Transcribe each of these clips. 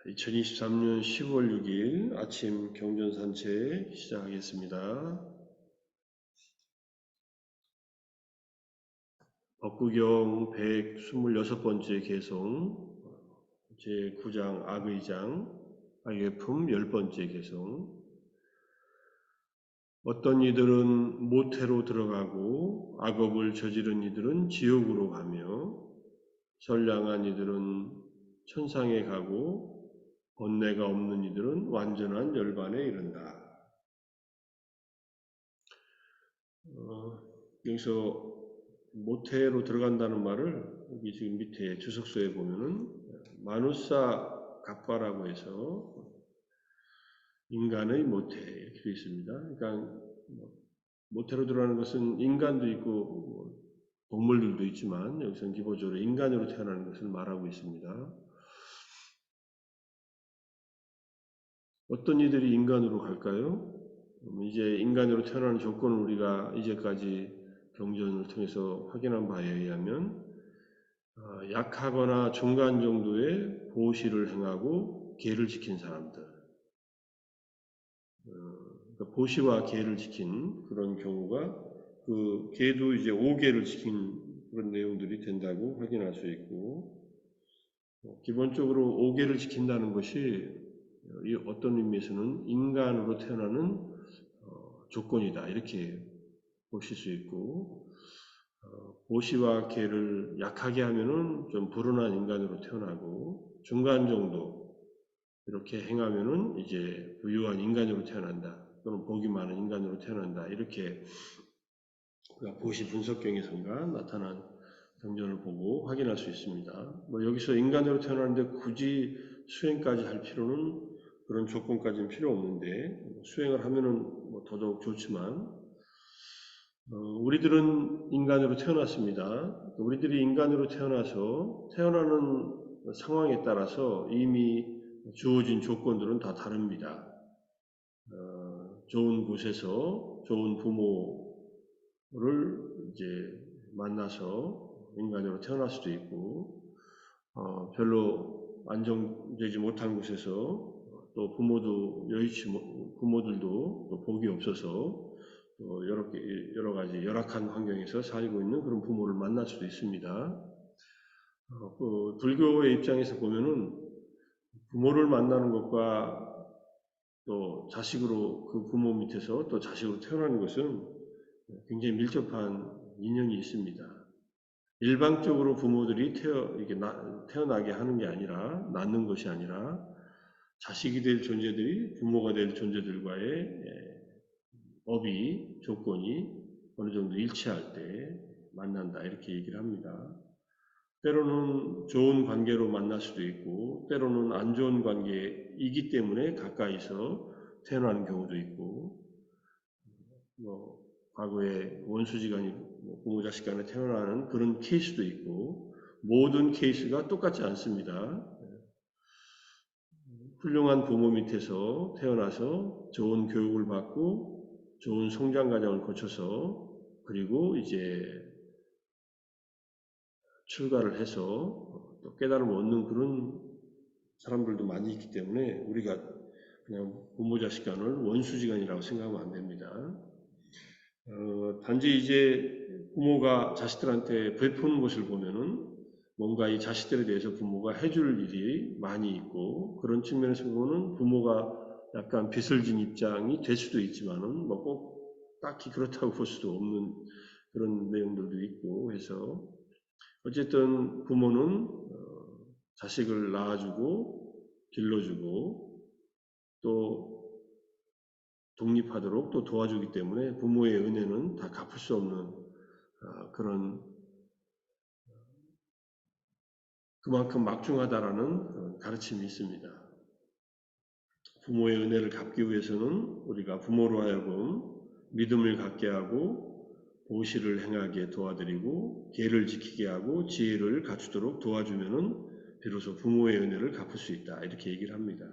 2023년 10월 6일 아침 경전산책 시작하겠습니다. 법구경 126번째 개송, 제9장 악의장, 악의품 10번째 개송. 어떤 이들은 모태로 들어가고 악업을 저지른 이들은 지옥으로 가며 선량한 이들은 천상에 가고 번뇌가 없는 이들은 완전한 열반에 이른다. 여기서 모태로 들어간다는 말을 여기 지금 밑에 주석서에 보면은 마누사 갑과라고 해서 인간의 모태 이렇게 되어 있습니다. 그러니까 모태로 들어가는 것은 인간도 있고 동물들도 있지만 여기서는 기본적으로 인간으로 태어나는 것을 말하고 있습니다. 어떤 이들이 인간으로 갈까요? 이제 인간으로 태어나는 조건을 우리가 이제까지 경전을 통해서 확인한 바에 의하면 약하거나 중간 정도의 보시를 행하고 계를 지킨 사람들, 그러니까 보시와 계를 지킨 그런 경우가 그 계도 이제 5계를 지킨 그런 내용들이 된다고 확인할 수 있고, 기본적으로 5계를 지킨다는 것이 어떤 의미에서는 인간으로 태어나는 조건이다 이렇게 보실 수 있고, 보시와 계를 약하게 하면은 좀 불운한 인간으로 태어나고 중간 정도 이렇게 행하면은 이제 부유한 인간으로 태어난다 또는 복이 많은 인간으로 태어난다 이렇게 우리가 보시 분석경에선가 나타난 경전을 보고 확인할 수 있습니다. 여기서 인간으로 태어나는데 굳이 수행까지 할 필요는 그런 조건까지는 필요 없는데 수행을 하면은 더더욱 좋지만 우리들은 인간으로 태어났습니다. 우리들이 인간으로 태어나서 태어나는 상황에 따라서 이미 주어진 조건들은 다 다릅니다. 좋은 곳에서 좋은 부모를 이제 만나서 인간으로 태어날 수도 있고, 별로 안정되지 못한 곳에서 또 부모들도 또 복이 없어서 또 여러 가지 열악한 환경에서 살고 있는 그런 부모를 만날 수도 있습니다. 불교의 입장에서 보면은 부모를 만나는 것과 또 자식으로 그 부모 밑에서 또 자식으로 태어나는 것은 굉장히 밀접한 인연이 있습니다. 일방적으로 부모들이 태어나게 하는 게 아니라, 낳는 것이 아니라 자식이 될 존재들이 부모가 될 존재들과의 법이, 조건이 어느 정도 일치할 때 만난다 이렇게 얘기를 합니다. 때로는 좋은 관계로 만날 수도 있고 때로는 안 좋은 관계이기 때문에 가까이서 태어나는 경우도 있고, 과거에 원수지간이 부모 자식 간에 태어나는 그런 케이스도 있고, 모든 케이스가 똑같지 않습니다. 훌륭한 부모 밑에서 태어나서 좋은 교육을 받고 좋은 성장 과정을 거쳐서 그리고 이제 출가를 해서 또 깨달음을 얻는 그런 사람들도 많이 있기 때문에 우리가 그냥 부모 자식 간을 원수지간이라고 생각하면 안 됩니다. 단지 이제 부모가 자식들한테 베푸는 것을 보면은 뭔가 이 자식들에 대해서 부모가 해줄 일이 많이 있고, 그런 측면에서 보면 부모가 약간 빚을 진 입장이 될 수도 있지만은 꼭 딱히 그렇다고 볼 수도 없는 그런 내용들도 있고 해서, 어쨌든 부모는 자식을 낳아주고 길러주고 또 독립하도록 또 도와주기 때문에 부모의 은혜는 다 갚을 수 없는 그런 그만큼 막중하다라는 가르침이 있습니다. 부모의 은혜를 갚기 위해서는 우리가 부모로 하여금 믿음을 갖게 하고 보시를 행하게 도와드리고 계를 지키게 하고 지혜를 갖추도록 도와주면은 비로소 부모의 은혜를 갚을 수 있다 이렇게 얘기를 합니다.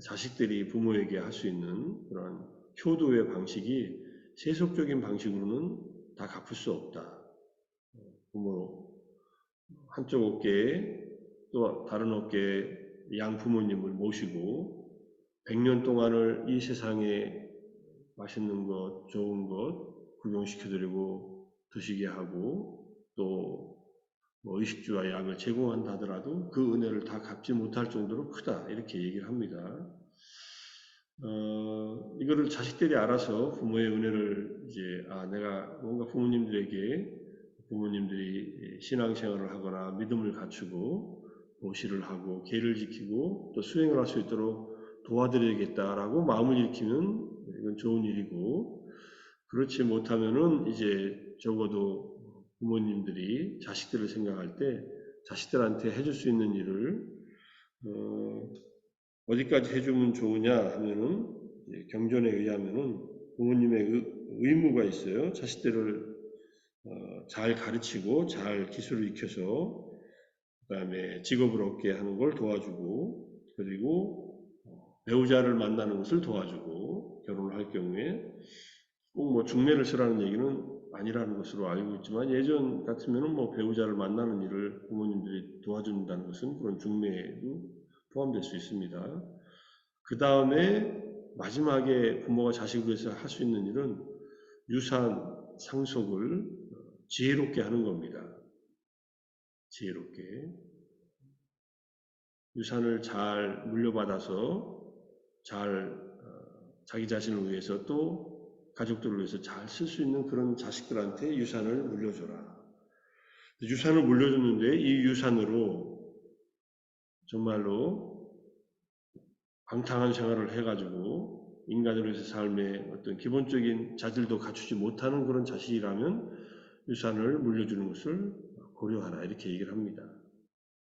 자식들이 부모에게 할 수 있는 그런 효도의 방식이 세속적인 방식으로는 다 갚을 수 없다. 부모 한쪽 어깨에 또 다른 어깨에 양 부모님을 모시고 100년 동안을 이 세상에 맛있는 것, 좋은 것 구경시켜드리고 드시게 하고 또 뭐 의식주와 약을 제공한다 하더라도 그 은혜를 다 갚지 못할 정도로 크다 이렇게 얘기를 합니다. 이거를 자식들이 알아서 부모의 은혜를 이제 내가 뭔가 부모님들이 신앙생활을 하거나 믿음을 갖추고 보시를 하고 계를 지키고 또 수행을 할 수 있도록 도와드려야겠다라고 마음을 일으키면 이건 좋은 일이고, 그렇지 못하면은 이제 적어도 부모님들이 자식들을 생각할 때 자식들한테 해줄 수 있는 일을 어디까지 해주면 좋으냐 하면은 경전에 의하면은 부모님의 의무가 있어요. 자식들을 잘 가르치고 잘 기술을 익혀서 그다음에 직업을 얻게 하는 걸 도와주고, 그리고 배우자를 만나는 것을 도와주고, 결혼을 할 경우에 꼭 뭐 중매를 쓰라는 얘기는 아니라는 것으로 알고 있지만, 예전 같으면은 뭐 배우자를 만나는 일을 부모님들이 도와준다는 것은 그런 중매에도 포함될 수 있습니다. 그 다음에 마지막에 부모가 자식을 위해서 할 수 있는 일은 유산 상속을 지혜롭게 하는 겁니다. 지혜롭게. 유산을 잘 물려받아서 자기 자신을 위해서 또 가족들을 위해서 잘 쓸 수 있는 그런 자식들한테 유산을 물려줘라. 유산을 물려줬는데 이 유산으로 정말로 방탕한 생활을 해가지고 인간으로서의 삶의 어떤 기본적인 자질도 갖추지 못하는 그런 자식이라면 유산을 물려주는 것을 고려하라 이렇게 얘기를 합니다.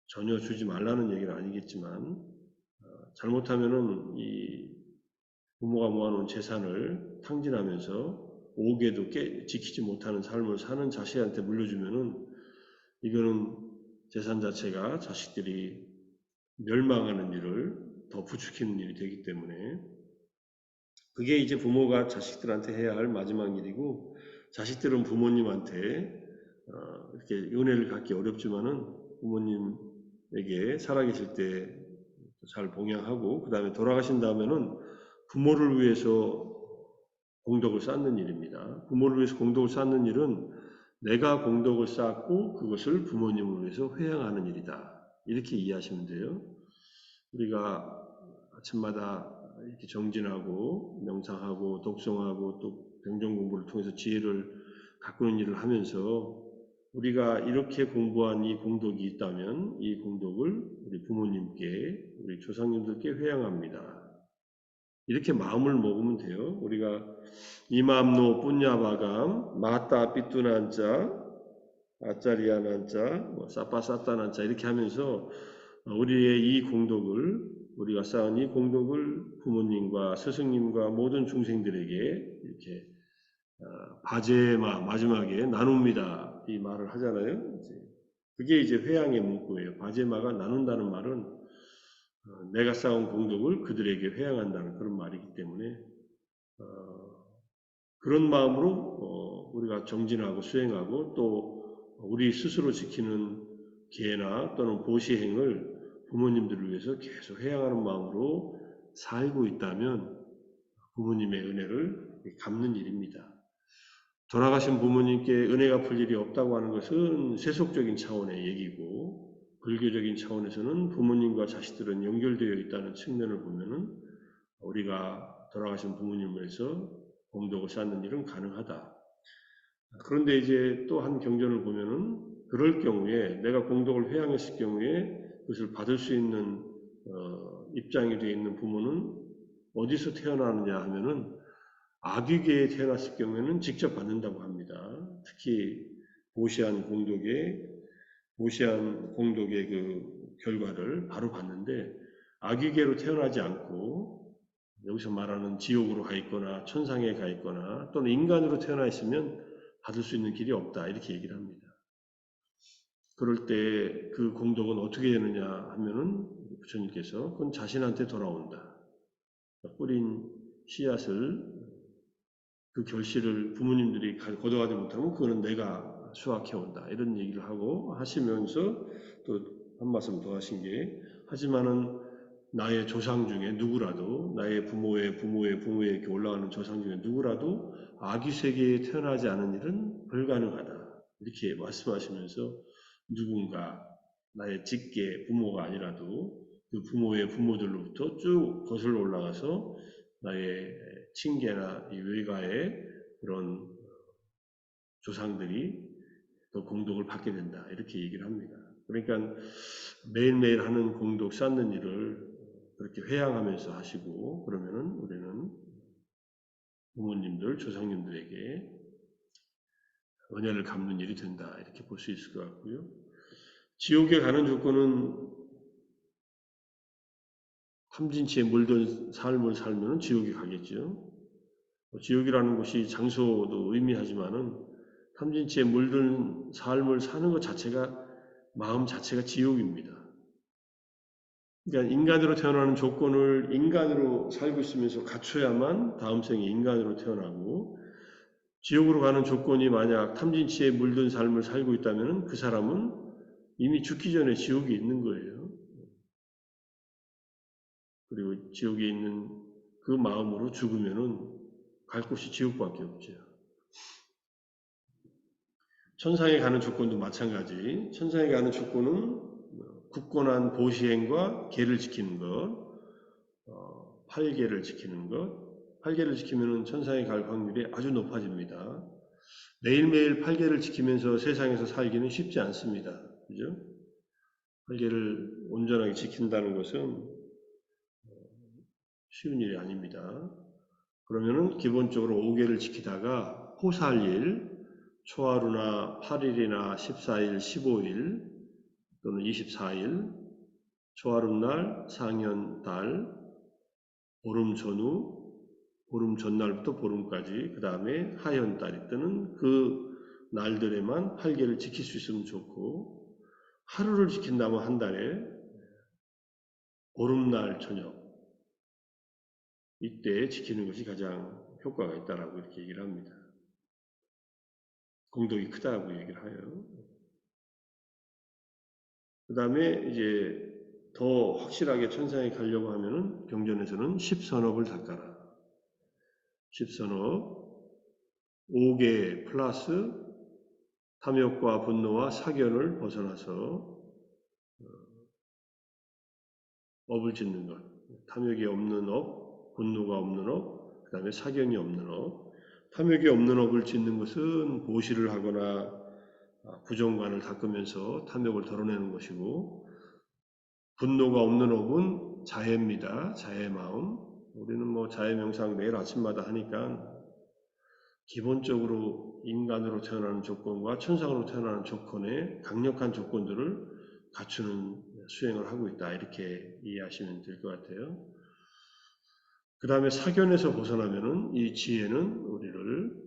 전혀 주지 말라는 얘기는 아니겠지만 잘못하면은 이 부모가 모아놓은 재산을 탕진하면서 5계도 지키지 못하는 삶을 사는 자식한테 물려주면은 이거는 재산 자체가 자식들이 멸망하는 일을 더 부추기는 일이 되기 때문에 그게 이제 부모가 자식들한테 해야 할 마지막 일이고, 자식들은 부모님한테 이렇게 은혜를 갖기 어렵지만은 부모님에게 살아계실 때 잘 봉양하고 그 다음에 돌아가신 다음에는 부모를 위해서 공덕을 쌓는 일입니다. 부모를 위해서 공덕을 쌓는 일은 내가 공덕을 쌓고 그것을 부모님을 위해서 회양하는 일이다. 이렇게 이해하시면 돼요. 우리가 아침마다 이렇게 정진하고 명상하고 독송하고 또 병정 공부를 통해서 지혜를 가꾸는 일을 하면서 우리가 이렇게 공부한 이 공덕이 있다면 이 공덕을 우리 부모님께, 우리 조상님들께 회양합니다. 이렇게 마음을 먹으면 돼요. 우리가 이맘노 뿌냐바감 마따 삐뚜난자 아짜리아난자 사빠사따난자 이렇게 하면서 우리의 이 공덕을, 우리가 쌓은 이 공덕을 부모님과 스승님과 모든 중생들에게 이렇게 바제마 마지막에 나눕니다. 이 말을 하잖아요. 그게 이제 회양의 문구예요. 바제마가 나눈다는 말은 내가 쌓은 공덕을 그들에게 회양한다는 그런 말이기 때문에 그런 마음으로 우리가 정진하고 수행하고 또 우리 스스로 지키는 계나 또는 보시행을 부모님들을 위해서 계속 회양하는 마음으로 살고 있다면 부모님의 은혜를 갚는 일입니다. 돌아가신 부모님께 은혜 갚을 일이 없다고 하는 것은 세속적인 차원의 얘기고, 불교적인 차원에서는 부모님과 자식들은 연결되어 있다는 측면을 보면은 우리가 돌아가신 부모님을 위해서 공덕을 쌓는 일은 가능하다. 그런데 이제 또 한 경전을 보면은 그럴 경우에 내가 공덕을 회양했을 경우에 그것을 받을 수 있는 입장이 되어 있는 부모는 어디서 태어나느냐 하면은 아귀계에 태어났을 경우에는 직접 받는다고 합니다. 특히 보시한 공덕의 그 결과를 바로 받는데, 아귀계로 태어나지 않고 여기서 말하는 지옥으로 가 있거나 천상에 가 있거나 또는 인간으로 태어나 있으면 받을 수 있는 길이 없다 이렇게 얘기를 합니다. 그럴 때 그 공덕은 어떻게 되느냐 하면은 부처님께서 그건 자신한테 돌아온다. 뿌린 씨앗을 그 결실을 부모님들이 거둬가지 못하면 그거는 내가 수확해온다 이런 얘기를 하고 하시면서 또 한 말씀 더 하신 게, 하지만은 나의 조상 중에 누구라도, 나의 부모의 부모의 부모에 이렇게 올라가는 조상 중에 누구라도 아기 세계에 태어나지 않은 일은 불가능하다. 이렇게 말씀하시면서 누군가 나의 직계 부모가 아니라도 그 부모의 부모들로부터 쭉 거슬러 올라가서 나의 친계나 이 외가의 그런 조상들이 또 공덕을 받게 된다. 이렇게 얘기를 합니다. 그러니까 매일매일 하는 공덕 쌓는 일을 그렇게 회양하면서 하시고 그러면은 우리는 부모님들, 조상님들에게 은혜를 갚는 일이 된다. 이렇게 볼 수 있을 것 같고요. 지옥에 가는 조건은 탐진치에 물든 삶을 살면 지옥에 가겠죠. 지옥이라는 것이 장소도 의미하지만은 탐진치에 물든 삶을 사는 것 자체가 마음 자체가 지옥입니다. 그러니까 인간으로 태어나는 조건을 인간으로 살고 있으면서 갖춰야만 다음 생에 인간으로 태어나고 지옥으로 가는 조건이 만약 탐진치에 물든 삶을 살고 있다면 그 사람은 이미 죽기 전에 지옥에 있는 거예요. 그리고 지옥에 있는 그 마음으로 죽으면은 갈 곳이 지옥밖에 없죠. 천상에 가는 조건도 마찬가지. 천상에 가는 조건은 굳건한 보시행과 계를 지키는 것, 팔계를 지키는 것. 팔계를 지키면 천상에 갈 확률이 아주 높아집니다. 매일매일 팔계를 지키면서 세상에서 살기는 쉽지 않습니다. 그죠? 팔계를 온전하게 지킨다는 것은 쉬운 일이 아닙니다. 그러면은 기본적으로 5계를 지키다가 호살일, 초하루나 8일이나 14일, 15일 또는 24일, 초하룻날, 상현달, 보름 전후, 보름 전날부터 보름까지, 그 다음에 하현달이 뜨는 그 날들에만 8계를 지킬 수 있으면 좋고, 하루를 지킨다면 한 달에 보름날 저녁, 이때 지키는 것이 가장 효과가 있다라고 이렇게 얘기를 합니다. 공덕이 크다고 얘기를 해요. 그 다음에 이제 더 확실하게 천상에 가려고 하면은 경전에서는 10선업을 닦아라. 10선업, 5개 플러스 탐욕과 분노와 사견을 벗어나서 업을 짓는 것. 탐욕이 없는 업, 분노가 없는 업, 그 다음에 사견이 없는 업. 탐욕이 없는 업을 짓는 것은 보시를 하거나 부정관을 닦으면서 탐욕을 덜어내는 것이고, 분노가 없는 업은 자해입니다. 자해 마음. 우리는 뭐 자해 명상 매일 아침마다 하니까 기본적으로 인간으로 태어나는 조건과 천상으로 태어나는 조건의 강력한 조건들을 갖추는 수행을 하고 있다. 이렇게 이해하시면 될 것 같아요. 그 다음에 사견에서 벗어나면은 이 지혜는 우리를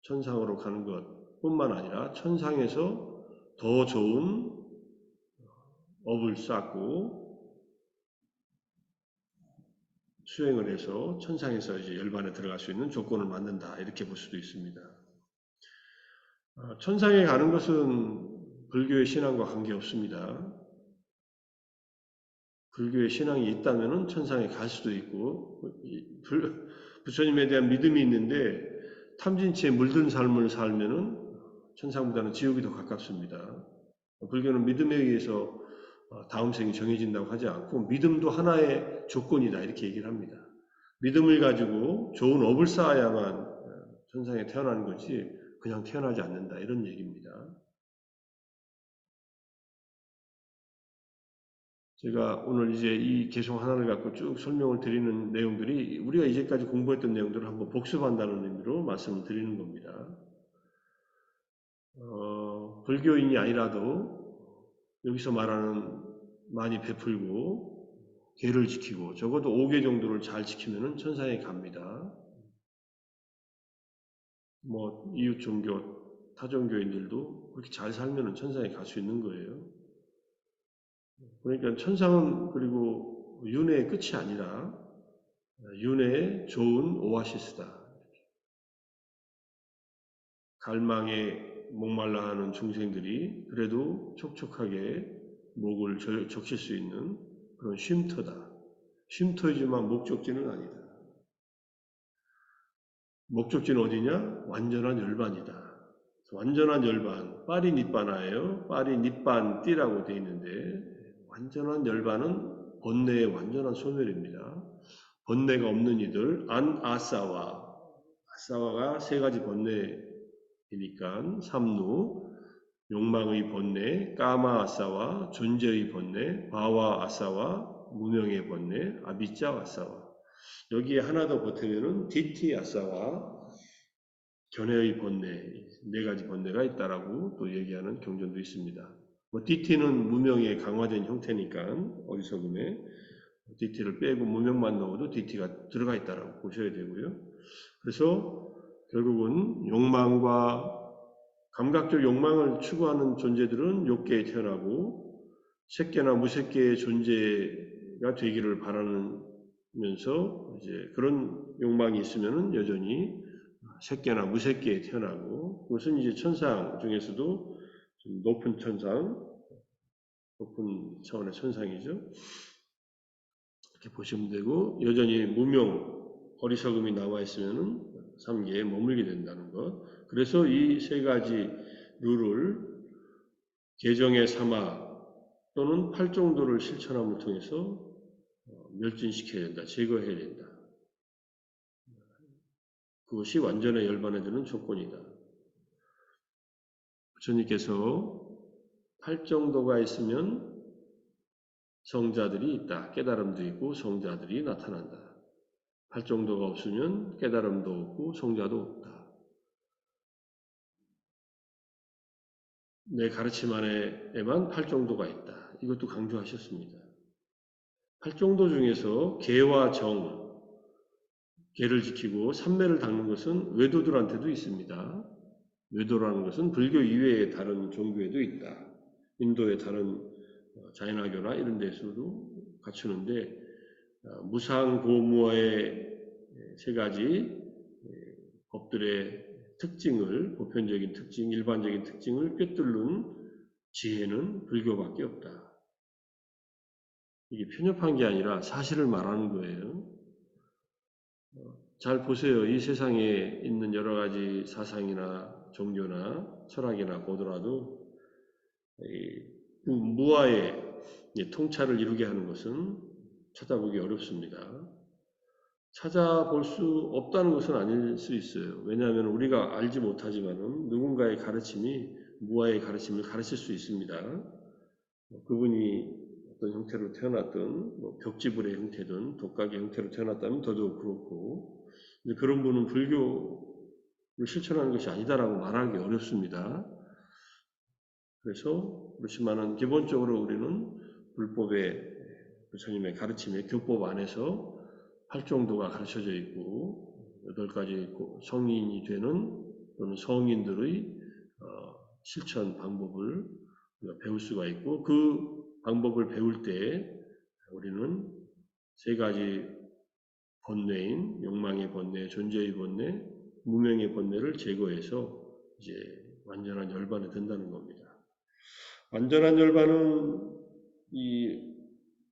천상으로 가는 것 뿐만 아니라 천상에서 더 좋은 업을 쌓고 수행을 해서 천상에서 이제 열반에 들어갈 수 있는 조건을 만든다. 이렇게 볼 수도 있습니다. 천상에 가는 것은 불교의 신앙과 관계없습니다. 불교의 신앙이 있다면 천상에 갈 수도 있고 부처님에 대한 믿음이 있는데 탐진치에 물든 삶을 살면은 천상보다는 지옥이 더 가깝습니다. 불교는 믿음에 의해서 다음 생이 정해진다고 하지 않고 믿음도 하나의 조건이다 이렇게 얘기를 합니다. 믿음을 가지고 좋은 업을 쌓아야만 천상에 태어나는 것이 그냥 태어나지 않는다 이런 얘기입니다. 제가 오늘 이제 이 개송 하나를 갖고 쭉 설명을 드리는 내용들이 우리가 이제까지 공부했던 내용들을 한번 복습한다는 의미로 말씀을 드리는 겁니다. 불교인이 아니라도 여기서 말하는 많이 베풀고 계를 지키고 적어도 5개 정도를 잘 지키면 천상에 갑니다. 뭐 이웃 종교, 타종교인들도 그렇게 잘 살면 천상에 갈 수 있는 거예요. 그러니까 천상은 그리고 윤회의 끝이 아니라 윤회의 좋은 오아시스다. 갈망에 목말라 하는 중생들이 그래도 촉촉하게 목을 적실 수 있는 그런 쉼터다. 쉼터이지만 목적지는 아니다. 목적지는 어디냐? 완전한 열반이다. 완전한 열반, 파리 니빠나예요. 파리 니빤 띠라고 되어 있는데 완전한 열반은 번뇌의 완전한 소멸입니다. 번뇌가 없는 이들, 아사와, 아사와가 세 가지 번뇌이니까 삼루, 욕망의 번뇌, 까마 아사와, 존재의 번뇌, 바와 아사와, 무명의 번뇌, 아비짜 아사와. 여기에 하나 더 보태면은 디티 아사와 견해의 번뇌, 네 가지 번뇌가 있다라고 또 얘기하는 경전도 있습니다. 뭐 디티는 무명의 강화된 형태니까 어리석음에 DT를 빼고 무명만 넣어도 DT가 들어가 있다라고 보셔야 되고요. 그래서 결국은 욕망과 감각적 욕망을 추구하는 존재들은 욕계에 태어나고 색계나 무색계의 존재가 되기를 바라면서 이제 그런 욕망이 있으면은 여전히 색계나 무색계에 태어나고 그것은 이제 천상 중에서도 좀 높은 천상, 높은 차원의 천상이죠. 이렇게 보시면 되고 여전히 무명, 어리석음이 남아있으면 3계에 머물게 된다는 것. 그래서 이 세 가지 룰을 개정의 삼아 또는 팔정도를 실천함을 통해서 멸진시켜야 된다, 제거해야 된다. 그것이 완전의 열반에 드는 조건이다. 부처님께서 팔정도가 있으면 성자들이 있다. 깨달음도 있고 성자들이 나타난다. 팔정도가 없으면 깨달음도 없고 성자도 없다. 내 가르침 안에만 팔정도가 있다. 이것도 강조하셨습니다. 팔정도 중에서 계와 정, 계를 지키고 삼매를 닦는 것은 외도들한테도 있습니다. 외도라는 것은 불교 이외의 다른 종교에도 있다. 인도의 다른 자인화교나 이런 데서도 갖추는데 무상고무어의 세 가지 법들의 특징을, 보편적인 특징, 일반적인 특징을 꿰뚫는 지혜는 불교밖에 없다. 이게 편협한 게 아니라 사실을 말하는 거예요. 잘 보세요. 이 세상에 있는 여러 가지 사상이나 종교나 철학이나 보더라도 무아의 통찰을 이루게 하는 것은 찾아보기 어렵습니다. 찾아볼 수 없다는 것은 아닐 수 있어요. 왜냐하면 우리가 알지 못하지만은 누군가의 가르침이 무아의 가르침을 가르칠 수 있습니다. 그분이 어떤 형태로 태어났든 벽지불의 형태든 독각의 형태로 태어났다면 더더욱 그렇고 그런 분은 불교를 실천하는 것이 아니다라고 말하기 어렵습니다. 그래서 그렇지만은 기본적으로 우리는 불법의 부처님의 가르침의 교법 안에서 팔정도가 가르쳐져 있고 8가지 성인이 되는 또는 성인들의 실천 방법을 배울 수가 있고 그 방법을 배울 때 우리는 3가지 번뇌인 욕망의 번뇌, 존재의 번뇌, 무명의 번뇌를 제거해서 이제 완전한 열반에 든다는 겁니다. 완전한 열반은 이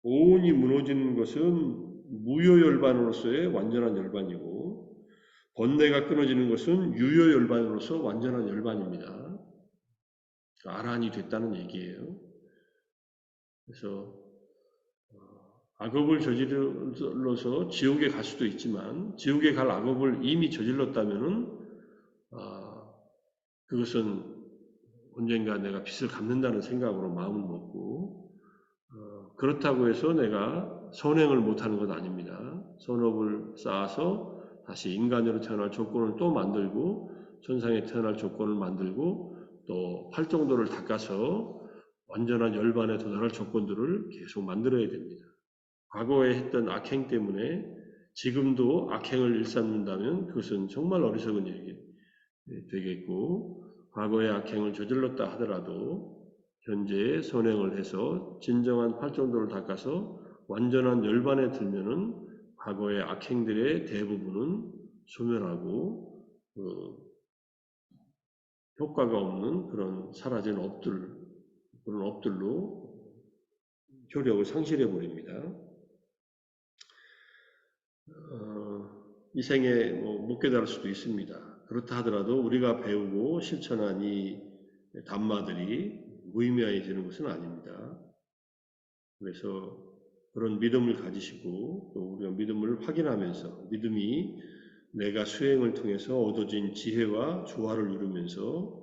오온이 무너지는 것은 무효열반으로서의 완전한 열반이고 번뇌가 끊어지는 것은 유효열반으로서 완전한 열반입니다. 아란이 됐다는 얘기예요. 그래서 악업을 저질러서 지옥에 갈 수도 있지만 지옥에 갈 악업을 이미 저질렀다면은 그것은 언젠가 내가 빚을 갚는다는 생각으로 마음을 먹고 그렇다고 해서 내가 선행을 못하는 것 아닙니다. 선업을 쌓아서 다시 인간으로 태어날 조건을 또 만들고 천상에 태어날 조건을 만들고 또 팔정도를 닦아서 완전한 열반에 도달할 조건들을 계속 만들어야 됩니다. 과거에 했던 악행 때문에 지금도 악행을 일삼는다면 그것은 정말 어리석은 일이 되겠고 과거의 악행을 저질렀다 하더라도 현재의 선행을 해서 진정한 팔정도를 닦아서 완전한 열반에 들면은 과거의 악행들의 대부분은 소멸하고 효과가 없는 그런 사라진 업들, 그런 업들로 효력을 상실해 버립니다. 이 생에 못 깨달을 수도 있습니다. 그렇다 하더라도 우리가 배우고 실천한 이 담마들이 무의미해지는 것은 아닙니다. 그래서 그런 믿음을 가지시고 또 우리가 믿음을 확인하면서 믿음이 내가 수행을 통해서 얻어진 지혜와 조화를 이루면서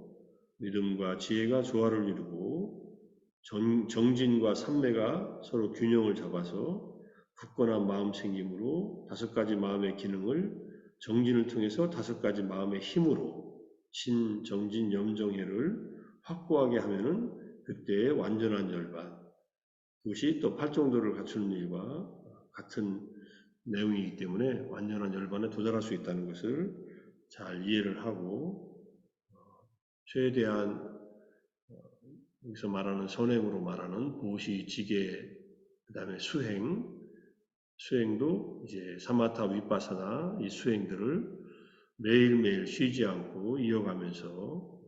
믿음과 지혜가 조화를 이루고 정진과 삼매가 서로 균형을 잡아서 굳건한 마음 생김으로 5가지 마음의 기능을 정진을 통해서 5가지 마음의 힘으로 신, 정진, 염정회를 확고하게 하면은 그때의 완전한 열반, 그것이 또 팔정도를 갖추는 일과 같은 내용이기 때문에 완전한 열반에 도달할 수 있다는 것을 잘 이해를 하고 최대한 여기서 말하는 선행으로 말하는 보시, 지계, 그 다음에 수행도 이제 사마타, 위파사나 이 수행들을 매일매일 쉬지 않고 이어가면서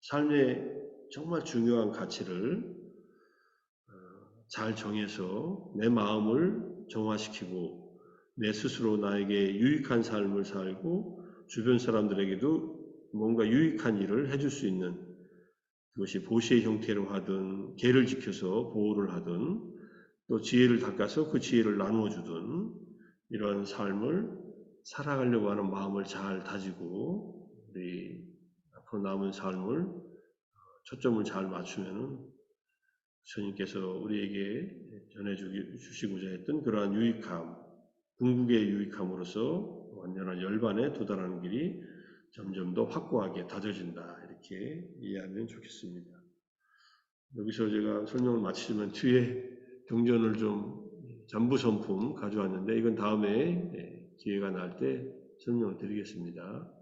삶의 정말 중요한 가치를 잘 정해서 내 마음을 정화시키고 내 스스로 나에게 유익한 삶을 살고 주변 사람들에게도 뭔가 유익한 일을 해줄 수 있는 그것이 보시의 형태로 하든 계를 지켜서 보호를 하든 또 지혜를 닦아서 그 지혜를 나누어 주든 이러한 삶을 살아가려고 하는 마음을 잘 다지고 우리 앞으로 남은 삶을 초점을 잘 맞추면은 주님께서 우리에게 전해주시고자 했던 그러한 유익함, 궁극의 유익함으로써 완전한 열반에 도달하는 길이 점점 더 확고하게 다져진다. 이렇게 이해하면 좋겠습니다. 여기서 제가 설명을 마치지만 뒤에 경전을 좀 전부 선품 가져왔는데 이건 다음에 기회가 날 때 설명을 드리겠습니다.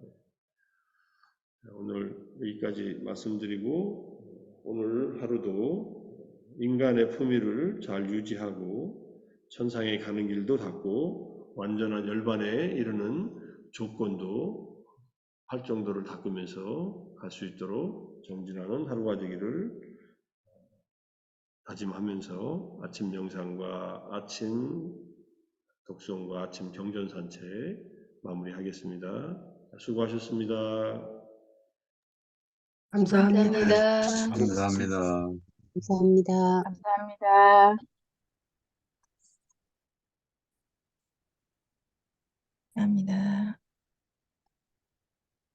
오늘 여기까지 말씀드리고 오늘 하루도 인간의 품위를 잘 유지하고 천상에 가는 길도 닦고 완전한 열반에 이르는 조건도 활정도를 닦으면서 갈 수 있도록 정진하는 하루가 되기를 다짐하면서 아침 명상과 아침 독송과 아침 경전 산책 마무리하겠습니다. 수고하셨습니다. 감사합니다. 감사합니다. 감사합니다. 감사합니다. 감사합니다.